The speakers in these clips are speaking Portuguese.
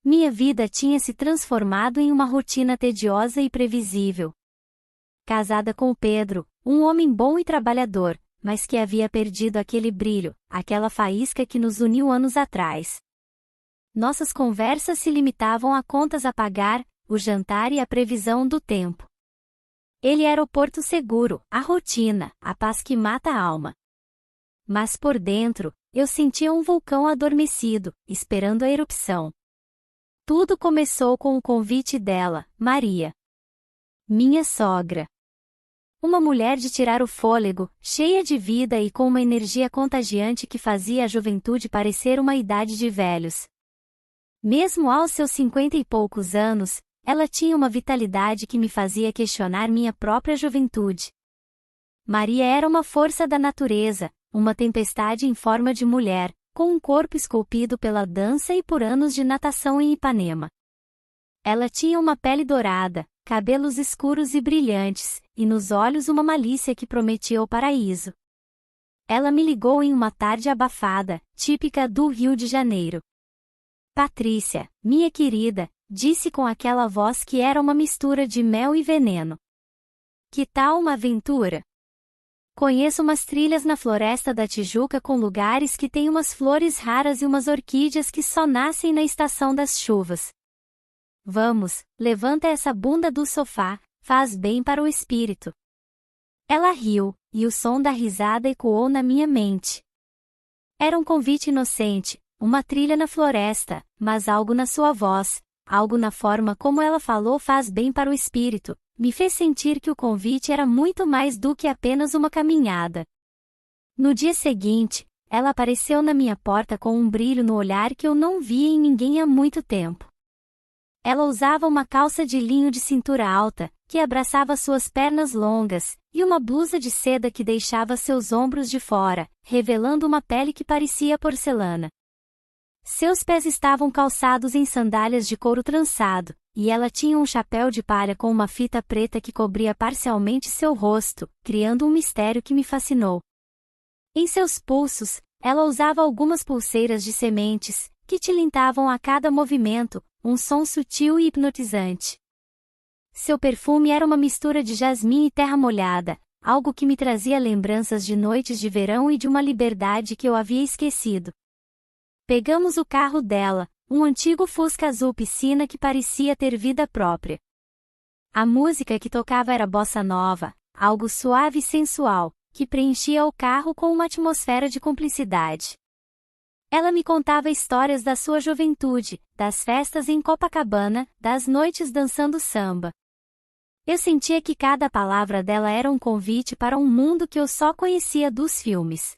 Minha vida tinha se transformado em uma rotina tediosa e previsível. Casada com Pedro, um homem bom e trabalhador, mas que havia perdido aquele brilho, aquela faísca que nos uniu anos atrás. Nossas conversas se limitavam a contas a pagar, o jantar e a previsão do tempo. Ele era o porto seguro, a rotina, a paz que mata a alma. Mas por dentro, eu sentia um vulcão adormecido, esperando a erupção. Tudo começou com o convite dela, Maria. Minha sogra. Uma mulher de tirar o fôlego, cheia de vida e com uma energia contagiante que fazia a juventude parecer uma idade de velhos. Mesmo aos seus 50 e poucos anos, ela tinha uma vitalidade que me fazia questionar minha própria juventude. Maria era uma força da natureza, uma tempestade em forma de mulher, com um corpo esculpido pela dança e por anos de natação em Ipanema. Ela tinha uma pele dourada, cabelos escuros e brilhantes, e nos olhos uma malícia que prometia o paraíso. Ela me ligou em uma tarde abafada, típica do Rio de Janeiro. Patrícia, minha querida, disse com aquela voz que era uma mistura de mel e veneno. Que tal uma aventura? Conheço umas trilhas na floresta da Tijuca com lugares que têm umas flores raras e umas orquídeas que só nascem na estação das chuvas. Vamos, levanta essa bunda do sofá, faz bem para o espírito. Ela riu, e o som da risada ecoou na minha mente. Era um convite inocente, uma trilha na floresta, mas algo na sua voz, algo na forma como ela falou faz bem para o espírito, me fez sentir que o convite era muito mais do que apenas uma caminhada. No dia seguinte, ela apareceu na minha porta com um brilho no olhar que eu não via em ninguém há muito tempo. Ela usava uma calça de linho de cintura alta, que abraçava suas pernas longas, e uma blusa de seda que deixava seus ombros de fora, revelando uma pele que parecia porcelana. Seus pés estavam calçados em sandálias de couro trançado, e ela tinha um chapéu de palha com uma fita preta que cobria parcialmente seu rosto, criando um mistério que me fascinou. Em seus pulsos, ela usava algumas pulseiras de sementes, que tilintavam a cada movimento, um som sutil e hipnotizante. Seu perfume era uma mistura de jasmim e terra molhada, algo que me trazia lembranças de noites de verão e de uma liberdade que eu havia esquecido. Pegamos o carro dela, um antigo Fusca azul piscina que parecia ter vida própria. A música que tocava era bossa nova, algo suave e sensual, que preenchia o carro com uma atmosfera de cumplicidade. Ela me contava histórias da sua juventude, das festas em Copacabana, das noites dançando samba. Eu sentia que cada palavra dela era um convite para um mundo que eu só conhecia dos filmes.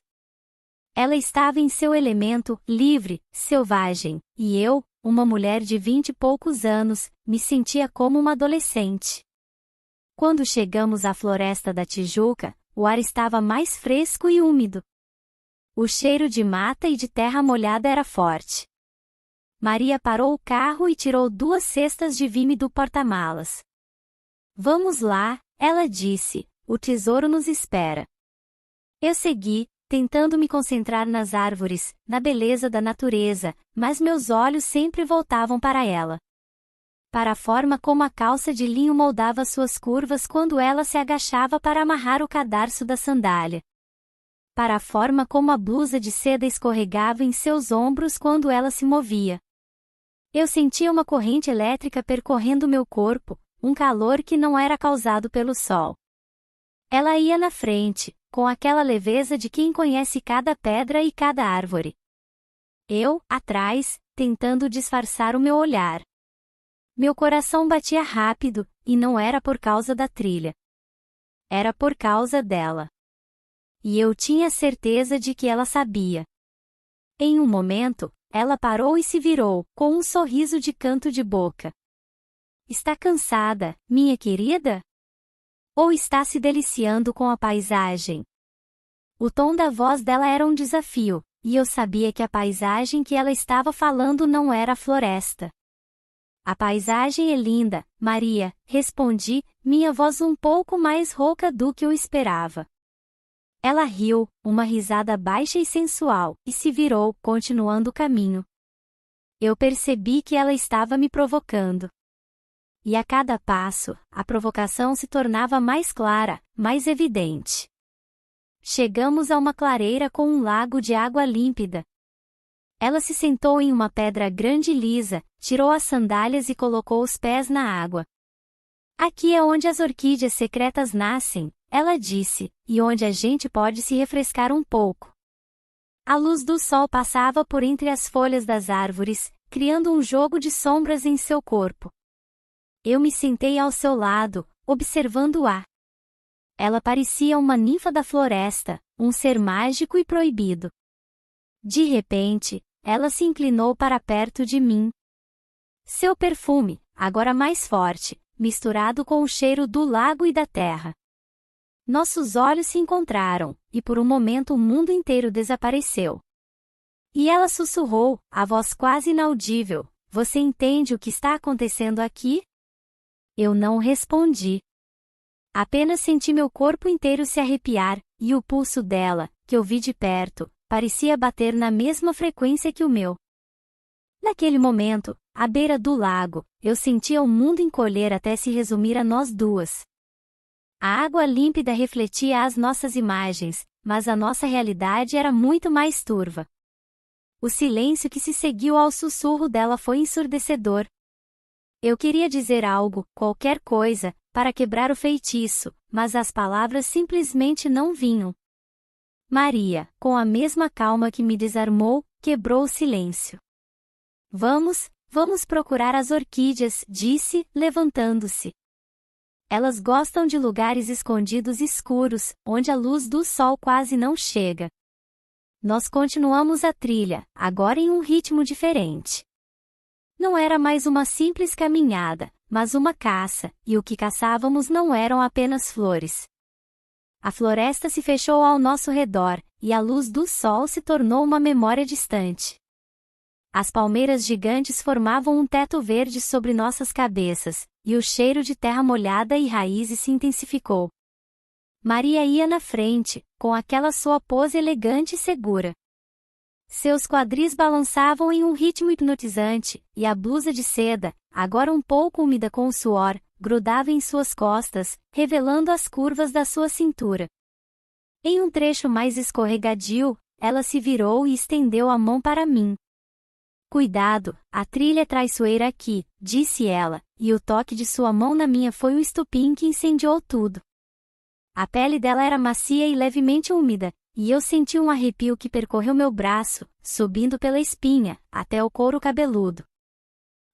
Ela estava em seu elemento, livre, selvagem, e eu, uma mulher de 20 e poucos anos, me sentia como uma adolescente. Quando chegamos à floresta da Tijuca, o ar estava mais fresco e úmido. O cheiro de mata e de terra molhada era forte. Maria parou o carro e tirou 2 cestas de vime do porta-malas. Vamos lá, ela disse, o tesouro nos espera. Eu segui, tentando me concentrar nas árvores, na beleza da natureza, mas meus olhos sempre voltavam para ela. Para a forma como a calça de linho moldava suas curvas quando ela se agachava para amarrar o cadarço da sandália. Para a forma como a blusa de seda escorregava em seus ombros quando ela se movia. Eu sentia uma corrente elétrica percorrendo meu corpo, um calor que não era causado pelo sol. Ela ia na frente, com aquela leveza de quem conhece cada pedra e cada árvore. Eu, atrás, tentando disfarçar o meu olhar. Meu coração batia rápido, e não era por causa da trilha. Era por causa dela. E eu tinha certeza de que ela sabia. Em um momento, ela parou e se virou, com um sorriso de canto de boca. Está cansada, minha querida? Ou está se deliciando com a paisagem? O tom da voz dela era um desafio, e eu sabia que a paisagem que ela estava falando não era a floresta. A paisagem é linda, Maria, respondi, minha voz um pouco mais rouca do que eu esperava. Ela riu, uma risada baixa e sensual, e se virou, continuando o caminho. Eu percebi que ela estava me provocando. E a cada passo, a provocação se tornava mais clara, mais evidente. Chegamos a uma clareira com um lago de água límpida. Ela se sentou em uma pedra grande e lisa, tirou as sandálias e colocou os pés na água. Aqui é onde as orquídeas secretas nascem, ela disse, e onde a gente pode se refrescar um pouco. A luz do sol passava por entre as folhas das árvores, criando um jogo de sombras em seu corpo. Eu me sentei ao seu lado, observando-a. Ela parecia uma ninfa da floresta, um ser mágico e proibido. De repente, ela se inclinou para perto de mim. Seu perfume, agora mais forte, misturado com o cheiro do lago e da terra. Nossos olhos se encontraram, e por um momento o mundo inteiro desapareceu. E ela sussurrou, a voz quase inaudível: "Você entende o que está acontecendo aqui?" Eu não respondi. Apenas senti meu corpo inteiro se arrepiar, e o pulso dela, que eu vi de perto, parecia bater na mesma frequência que o meu. Naquele momento, à beira do lago, eu sentia o mundo encolher até se resumir a nós duas. A água límpida refletia as nossas imagens, mas a nossa realidade era muito mais turva. O silêncio que se seguiu ao sussurro dela foi ensurdecedor. Eu queria dizer algo, qualquer coisa, para quebrar o feitiço, mas as palavras simplesmente não vinham. Maria, com a mesma calma que me desarmou, quebrou o silêncio. Vamos procurar as orquídeas, disse, levantando-se. Elas gostam de lugares escondidos escuros, onde a luz do sol quase não chega. Nós continuamos a trilha, agora em um ritmo diferente. Não era mais uma simples caminhada, mas uma caça, e o que caçávamos não eram apenas flores. A floresta se fechou ao nosso redor, e a luz do sol se tornou uma memória distante. As palmeiras gigantes formavam um teto verde sobre nossas cabeças, e o cheiro de terra molhada e raízes se intensificou. Maria ia na frente, com aquela sua pose elegante e segura. Seus quadris balançavam em um ritmo hipnotizante, e a blusa de seda, agora um pouco úmida com o suor, grudava em suas costas, revelando as curvas da sua cintura. Em um trecho mais escorregadio, ela se virou e estendeu a mão para mim. "Cuidado, a trilha é traiçoeira aqui", disse ela, e o toque de sua mão na minha foi um estupim que incendiou tudo. A pele dela era macia e levemente úmida, e eu senti um arrepio que percorreu meu braço, subindo pela espinha, até o couro cabeludo.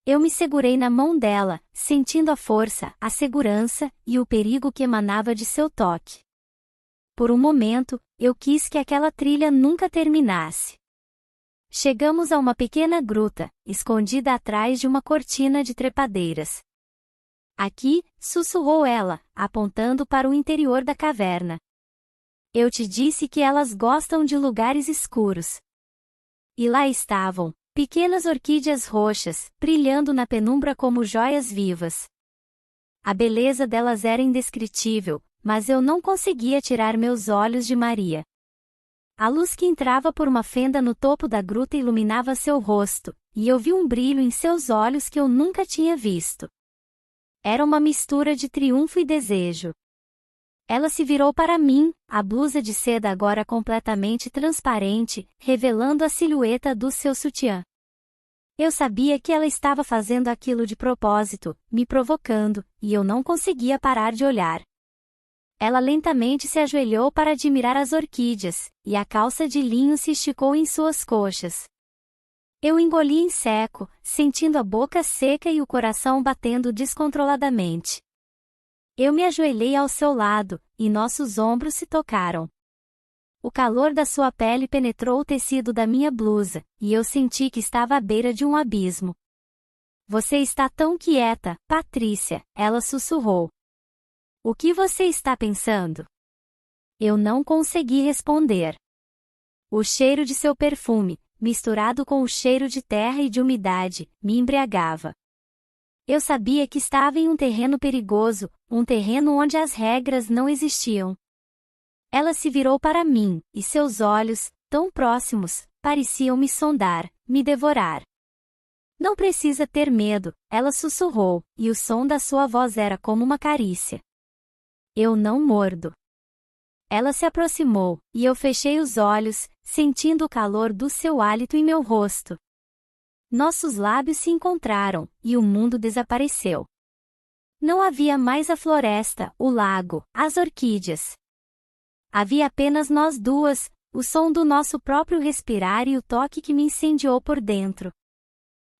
Eu me segurei na mão dela, sentindo a força, a segurança, e o perigo que emanava de seu toque. Por um momento, eu quis que aquela trilha nunca terminasse. Chegamos a uma pequena gruta, escondida atrás de uma cortina de trepadeiras. "Aqui", sussurrou ela, apontando para o interior da caverna. "Eu te disse que elas gostam de lugares escuros." E lá estavam, pequenas orquídeas roxas, brilhando na penumbra como joias vivas. A beleza delas era indescritível, mas eu não conseguia tirar meus olhos de Maria. A luz que entrava por uma fenda no topo da gruta iluminava seu rosto, e eu vi um brilho em seus olhos que eu nunca tinha visto. Era uma mistura de triunfo e desejo. Ela se virou para mim, a blusa de seda agora completamente transparente, revelando a silhueta do seu sutiã. Eu sabia que ela estava fazendo aquilo de propósito, me provocando, e eu não conseguia parar de olhar. Ela lentamente se ajoelhou para admirar as orquídeas, e a calça de linho se esticou em suas coxas. Eu engoli em seco, sentindo a boca seca e o coração batendo descontroladamente. Eu me ajoelhei ao seu lado, e nossos ombros se tocaram. O calor da sua pele penetrou o tecido da minha blusa, e eu senti que estava à beira de um abismo. "Você está tão quieta, Patrícia", ela sussurrou. "O que você está pensando?" Eu não consegui responder. O cheiro de seu perfume, misturado com o cheiro de terra e de umidade, me embriagava. Eu sabia que estava em um terreno perigoso, um terreno onde as regras não existiam. Ela se virou para mim, e seus olhos, tão próximos, pareciam me sondar, me devorar. Não precisa ter medo, ela sussurrou, e o som da sua voz era como uma carícia. Eu não mordo. Ela se aproximou, e eu fechei os olhos, sentindo o calor do seu hálito em meu rosto. Nossos lábios se encontraram, e o mundo desapareceu. Não havia mais a floresta, o lago, as orquídeas. Havia apenas nós duas, o som do nosso próprio respirar e o toque que me incendiou por dentro.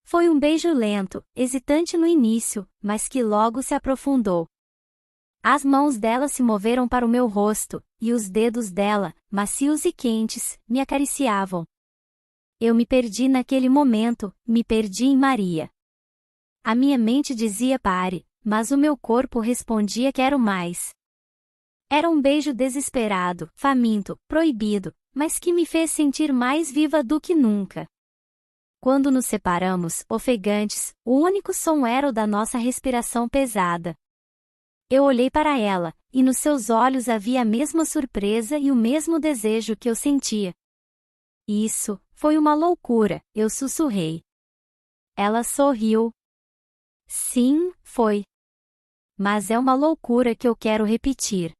Foi um beijo lento, hesitante no início, mas que logo se aprofundou. As mãos dela se moveram para o meu rosto, e os dedos dela, macios e quentes, me acariciavam. Eu me perdi naquele momento, me perdi em Maria. A minha mente dizia pare, mas o meu corpo respondia quero mais. Era um beijo desesperado, faminto, proibido, mas que me fez sentir mais viva do que nunca. Quando nos separamos, ofegantes, o único som era o da nossa respiração pesada. Eu olhei para ela, e nos seus olhos havia a mesma surpresa e o mesmo desejo que eu sentia. Isso, foi uma loucura, eu sussurrei. Ela sorriu. Sim, foi. Mas é uma loucura que eu quero repetir.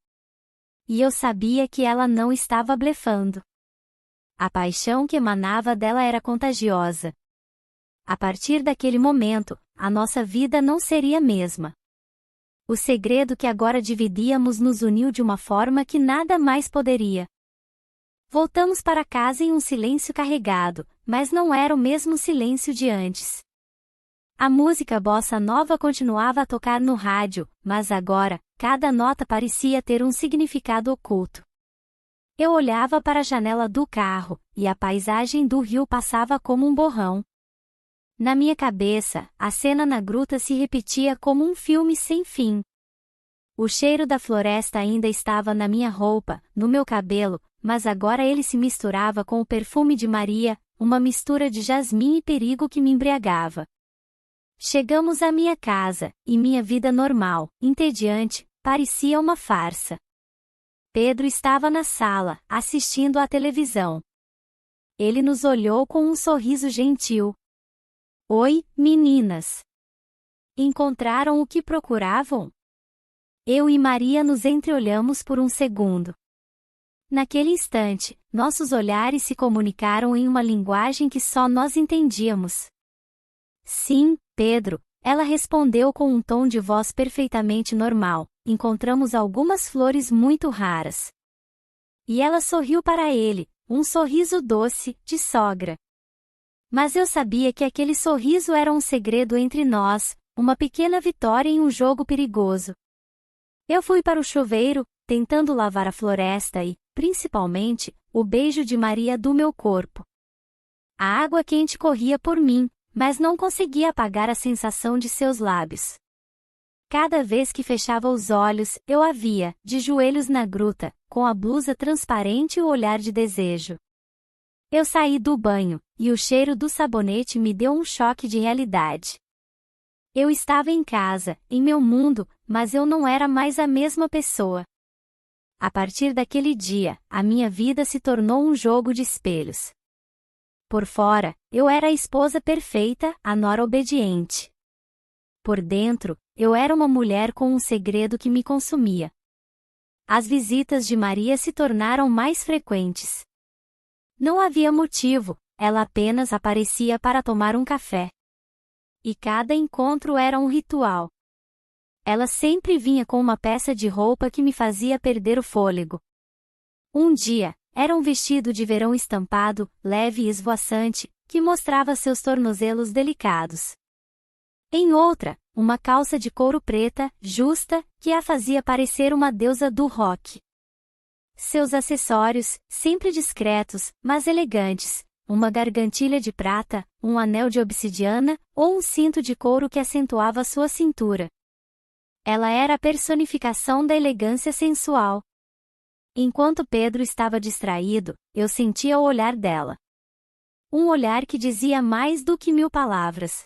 E eu sabia que ela não estava blefando. A paixão que emanava dela era contagiosa. A partir daquele momento, a nossa vida não seria a mesma. O segredo que agora dividíamos nos uniu de uma forma que nada mais poderia. Voltamos para casa em um silêncio carregado, mas não era o mesmo silêncio de antes. A música bossa nova continuava a tocar no rádio, mas agora, cada nota parecia ter um significado oculto. Eu olhava para a janela do carro, e a paisagem do rio passava como um borrão. Na minha cabeça, a cena na gruta se repetia como um filme sem fim. O cheiro da floresta ainda estava na minha roupa, no meu cabelo, mas agora ele se misturava com o perfume de Maria, uma mistura de jasmim e perigo que me embriagava. Chegamos à minha casa, e minha vida normal, entediante, parecia uma farsa. Pedro estava na sala, assistindo à televisão. Ele nos olhou com um sorriso gentil. Oi, meninas. Encontraram o que procuravam? Eu e Maria nos entreolhamos por um segundo. Naquele instante, nossos olhares se comunicaram em uma linguagem que só nós entendíamos. Sim, Pedro, ela respondeu com um tom de voz perfeitamente normal. Encontramos algumas flores muito raras. E ela sorriu para ele, um sorriso doce, de sogra. Mas eu sabia que aquele sorriso era um segredo entre nós, uma pequena vitória em um jogo perigoso. Eu fui para o chuveiro, tentando lavar a floresta e, principalmente, o beijo de Maria do meu corpo. A água quente corria por mim, mas não conseguia apagar a sensação de seus lábios. Cada vez que fechava os olhos, eu a via, de joelhos na gruta, com a blusa transparente e o olhar de desejo. Eu saí do banho, e o cheiro do sabonete me deu um choque de realidade. Eu estava em casa, em meu mundo, mas eu não era mais a mesma pessoa. A partir daquele dia, a minha vida se tornou um jogo de espelhos. Por fora, eu era a esposa perfeita, a nora obediente. Por dentro, eu era uma mulher com um segredo que me consumia. As visitas de Maria se tornaram mais frequentes. Não havia motivo, ela apenas aparecia para tomar um café. E cada encontro era um ritual. Ela sempre vinha com uma peça de roupa que me fazia perder o fôlego. Um dia, era um vestido de verão estampado, leve e esvoaçante, que mostrava seus tornozelos delicados. Em outra, uma calça de couro preta, justa, que a fazia parecer uma deusa do rock. Seus acessórios, sempre discretos, mas elegantes, uma gargantilha de prata, um anel de obsidiana, ou um cinto de couro que acentuava sua cintura. Ela era a personificação da elegância sensual. Enquanto Pedro estava distraído, eu sentia o olhar dela. Um olhar que dizia mais do que 1000 palavras.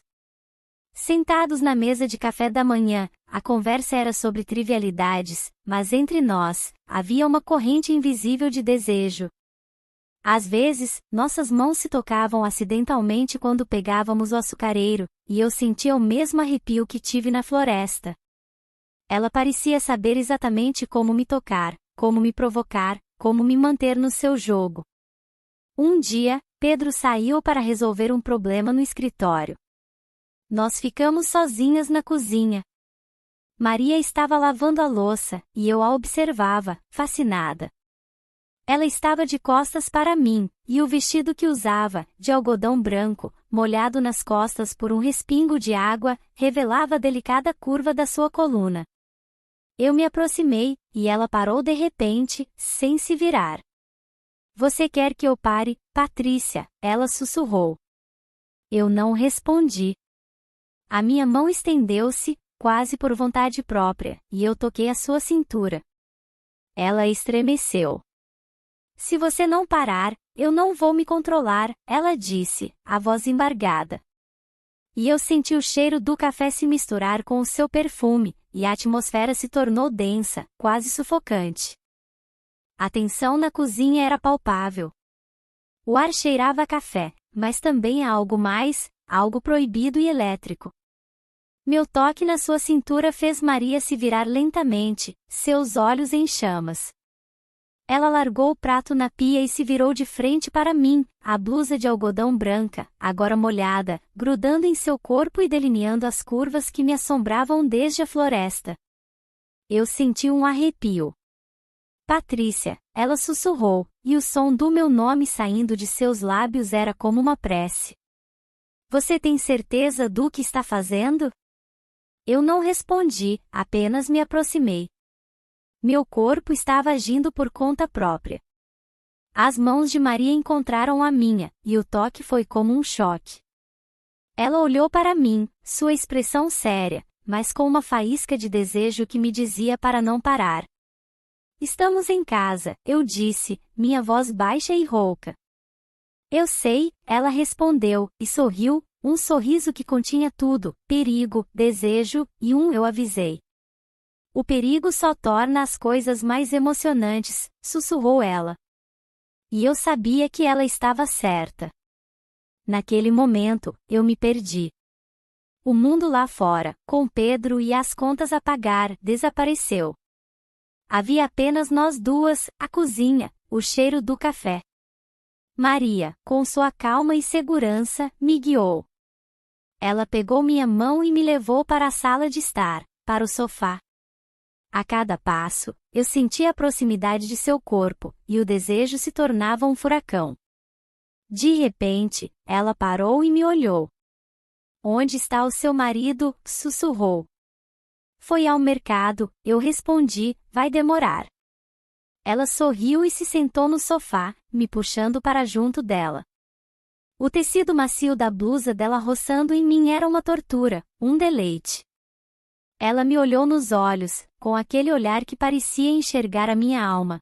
Sentados na mesa de café da manhã, a conversa era sobre trivialidades, mas entre nós, havia uma corrente invisível de desejo. Às vezes, nossas mãos se tocavam acidentalmente quando pegávamos o açucareiro, e eu sentia o mesmo arrepio que tive na floresta. Ela parecia saber exatamente como me tocar, como me provocar, como me manter no seu jogo. Um dia, Pedro saiu para resolver um problema no escritório. Nós ficamos sozinhas na cozinha. Maria estava lavando a louça, e eu a observava, fascinada. Ela estava de costas para mim, e o vestido que usava, de algodão branco, molhado nas costas por um respingo de água, revelava a delicada curva da sua coluna. Eu me aproximei, e ela parou de repente, sem se virar. Você quer que eu pare, Patrícia? Ela sussurrou. Eu não respondi. A minha mão estendeu-se, quase por vontade própria, e eu toquei a sua cintura. Ela estremeceu. Se você não parar, eu não vou me controlar, ela disse, a voz embargada. E eu senti o cheiro do café se misturar com o seu perfume, e a atmosfera se tornou densa, quase sufocante. A tensão na cozinha era palpável. O ar cheirava a café, mas também a algo mais, algo proibido e elétrico. Meu toque na sua cintura fez Maria se virar lentamente, seus olhos em chamas. Ela largou o prato na pia e se virou de frente para mim, a blusa de algodão branca, agora molhada, grudando em seu corpo e delineando as curvas que me assombravam desde a floresta. Eu senti um arrepio. Patrícia, ela sussurrou, e o som do meu nome saindo de seus lábios era como uma prece. Você tem certeza do que está fazendo? Eu não respondi, apenas me aproximei. Meu corpo estava agindo por conta própria. As mãos de Maria encontraram a minha, e o toque foi como um choque. Ela olhou para mim, sua expressão séria, mas com uma faísca de desejo que me dizia para não parar. Estamos em casa, eu disse, minha voz baixa e rouca. Eu sei, ela respondeu, e sorriu, um sorriso que continha tudo, perigo, desejo, e eu avisei. O perigo só torna as coisas mais emocionantes, sussurrou ela. E eu sabia que ela estava certa. Naquele momento, eu me perdi. O mundo lá fora, com Pedro e as contas a pagar, desapareceu. Havia apenas nós duas, a cozinha, o cheiro do café. Maria, com sua calma e segurança, me guiou. Ela pegou minha mão e me levou para a sala de estar, para o sofá. A cada passo, eu sentia a proximidade de seu corpo, e o desejo se tornava um furacão. De repente, ela parou e me olhou. Onde está o seu marido? Sussurrou. Foi ao mercado, eu respondi, vai demorar. Ela sorriu e se sentou no sofá, me puxando para junto dela. O tecido macio da blusa dela roçando em mim era uma tortura, um deleite. Ela me olhou nos olhos, com aquele olhar que parecia enxergar a minha alma.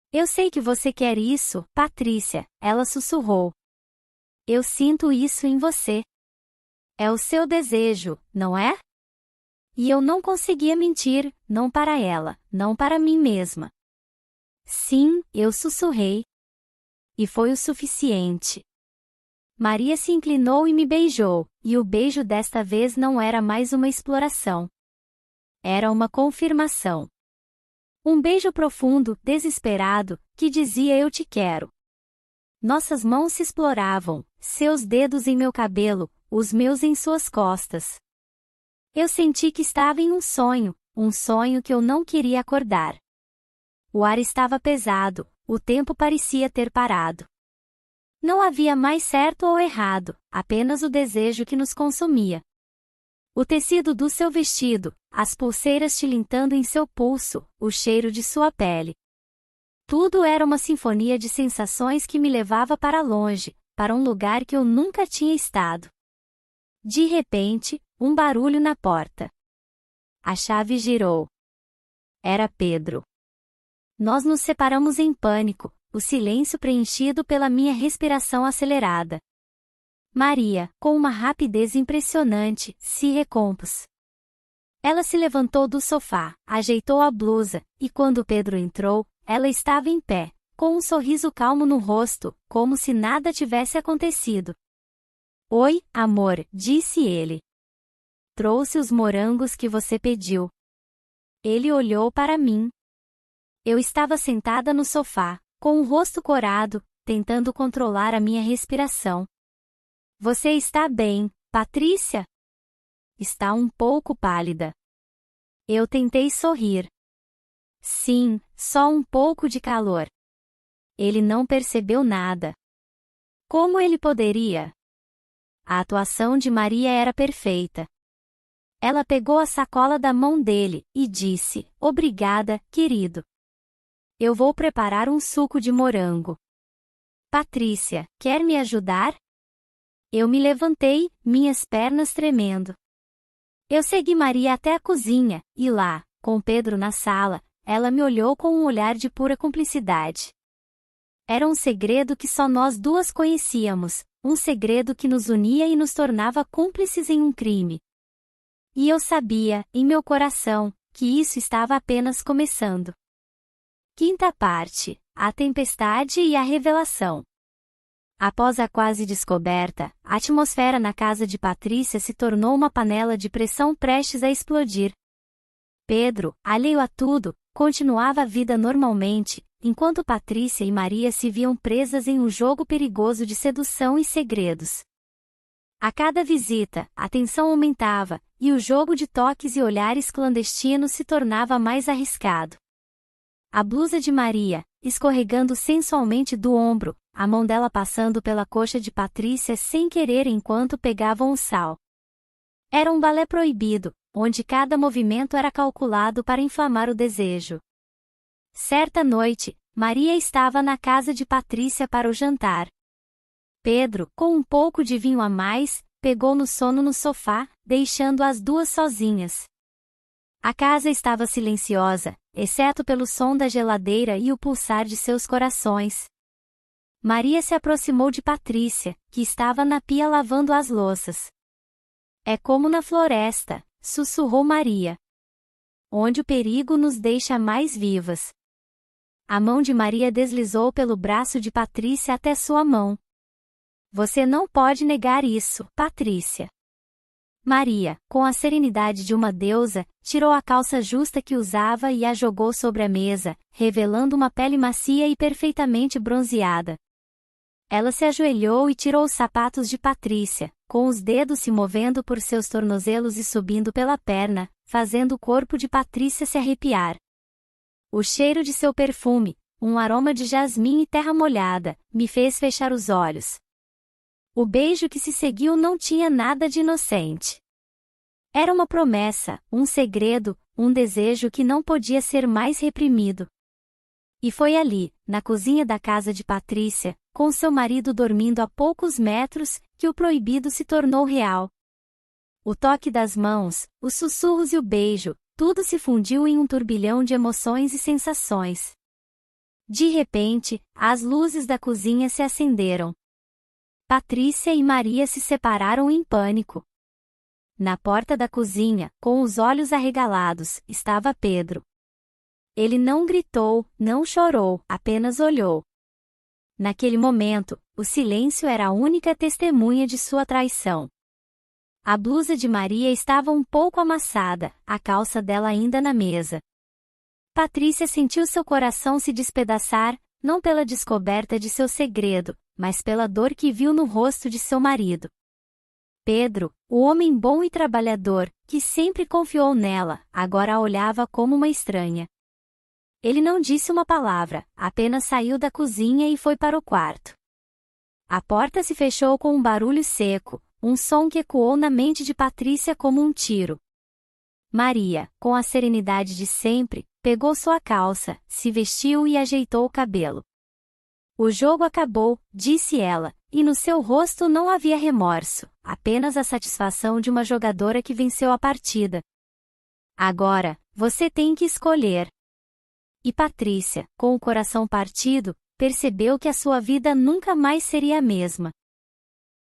Eu sei que você quer isso, Patrícia, ela sussurrou. Eu sinto isso em você. É o seu desejo, não é? E eu não conseguia mentir, não para ela, não para mim mesma. Sim, eu sussurrei. E foi o suficiente. Maria se inclinou e me beijou, e o beijo desta vez não era mais uma exploração. Era uma confirmação. Um beijo profundo, desesperado, que dizia eu te quero. Nossas mãos se exploravam, seus dedos em meu cabelo, os meus em suas costas. Eu senti que estava em um sonho que eu não queria acordar. O ar estava pesado, o tempo parecia ter parado. Não havia mais certo ou errado, apenas o desejo que nos consumia. O tecido do seu vestido, as pulseiras tilintando em seu pulso, o cheiro de sua pele. Tudo era uma sinfonia de sensações que me levava para longe, para um lugar que eu nunca tinha estado. De repente, um barulho na porta. A chave girou. Era Pedro. Nós nos separamos em pânico, o silêncio preenchido pela minha respiração acelerada. Maria, com uma rapidez impressionante, se recompôs. Ela se levantou do sofá, ajeitou a blusa, e quando Pedro entrou, ela estava em pé, com um sorriso calmo no rosto, como se nada tivesse acontecido. Oi, amor, disse ele. Trouxe os morangos que você pediu. Ele olhou para mim. Eu estava sentada no sofá, com o rosto corado, tentando controlar a minha respiração. Você está bem, Patrícia? Está um pouco pálida. Eu tentei sorrir. Sim, só um pouco de calor. Ele não percebeu nada. Como ele poderia? A atuação de Maria era perfeita. Ela pegou a sacola da mão dele e disse: Obrigada, querido. Eu vou preparar um suco de morango. Patrícia, quer me ajudar? Eu me levantei, minhas pernas tremendo. Eu segui Maria até a cozinha, e lá, com Pedro na sala, ela me olhou com um olhar de pura cumplicidade. Era um segredo que só nós duas conhecíamos, um segredo que nos unia e nos tornava cúmplices em um crime. E eu sabia, em meu coração, que isso estava apenas começando. Quinta parte: A tempestade e a revelação. Após a quase descoberta, a atmosfera na casa de Patrícia se tornou uma panela de pressão prestes a explodir. Pedro, alheio a tudo, continuava a vida normalmente, enquanto Patrícia e Maria se viam presas em um jogo perigoso de sedução e segredos. A cada visita, a tensão aumentava, e o jogo de toques e olhares clandestinos se tornava mais arriscado. A blusa de Maria, escorregando sensualmente do ombro, a mão dela passando pela coxa de Patrícia sem querer enquanto pegavam o sal. Era um balé proibido, onde cada movimento era calculado para inflamar o desejo. Certa noite, Maria estava na casa de Patrícia para o jantar. Pedro, com um pouco de vinho a mais, pegou no sono no sofá, deixando as duas sozinhas. A casa estava silenciosa, exceto pelo som da geladeira e o pulsar de seus corações. Maria se aproximou de Patrícia, que estava na pia lavando as louças. É como na floresta, sussurrou Maria. Onde o perigo nos deixa mais vivas. A mão de Maria deslizou pelo braço de Patrícia até sua mão. Você não pode negar isso, Patrícia. Maria, com a serenidade de uma deusa, tirou a calça justa que usava e a jogou sobre a mesa, revelando uma pele macia e perfeitamente bronzeada. Ela se ajoelhou e tirou os sapatos de Patrícia, com os dedos se movendo por seus tornozelos e subindo pela perna, fazendo o corpo de Patrícia se arrepiar. O cheiro de seu perfume, um aroma de jasmim e terra molhada, me fez fechar os olhos. O beijo que se seguiu não tinha nada de inocente. Era uma promessa, um segredo, um desejo que não podia ser mais reprimido. E foi ali, na cozinha da casa de Patrícia, com seu marido dormindo a poucos metros, que o proibido se tornou real. O toque das mãos, os sussurros e o beijo, tudo se fundiu em um turbilhão de emoções e sensações. De repente, as luzes da cozinha se acenderam. Patrícia e Maria se separaram em pânico. Na porta da cozinha, com os olhos arregalados, estava Pedro. Ele não gritou, não chorou, apenas olhou. Naquele momento, o silêncio era a única testemunha de sua traição. A blusa de Maria estava um pouco amassada, a calça dela ainda na mesa. Patrícia sentiu seu coração se despedaçar, não pela descoberta de seu segredo, mas pela dor que viu no rosto de seu marido. Pedro, o homem bom e trabalhador, que sempre confiou nela, agora a olhava como uma estranha. Ele não disse uma palavra, apenas saiu da cozinha e foi para o quarto. A porta se fechou com um barulho seco, um som que ecoou na mente de Patrícia como um tiro. Maria, com a serenidade de sempre, pegou sua calça, se vestiu e ajeitou o cabelo. O jogo acabou, disse ela, e no seu rosto não havia remorso, apenas a satisfação de uma jogadora que venceu a partida. Agora, você tem que escolher. E Patrícia, com o coração partido, percebeu que a sua vida nunca mais seria a mesma.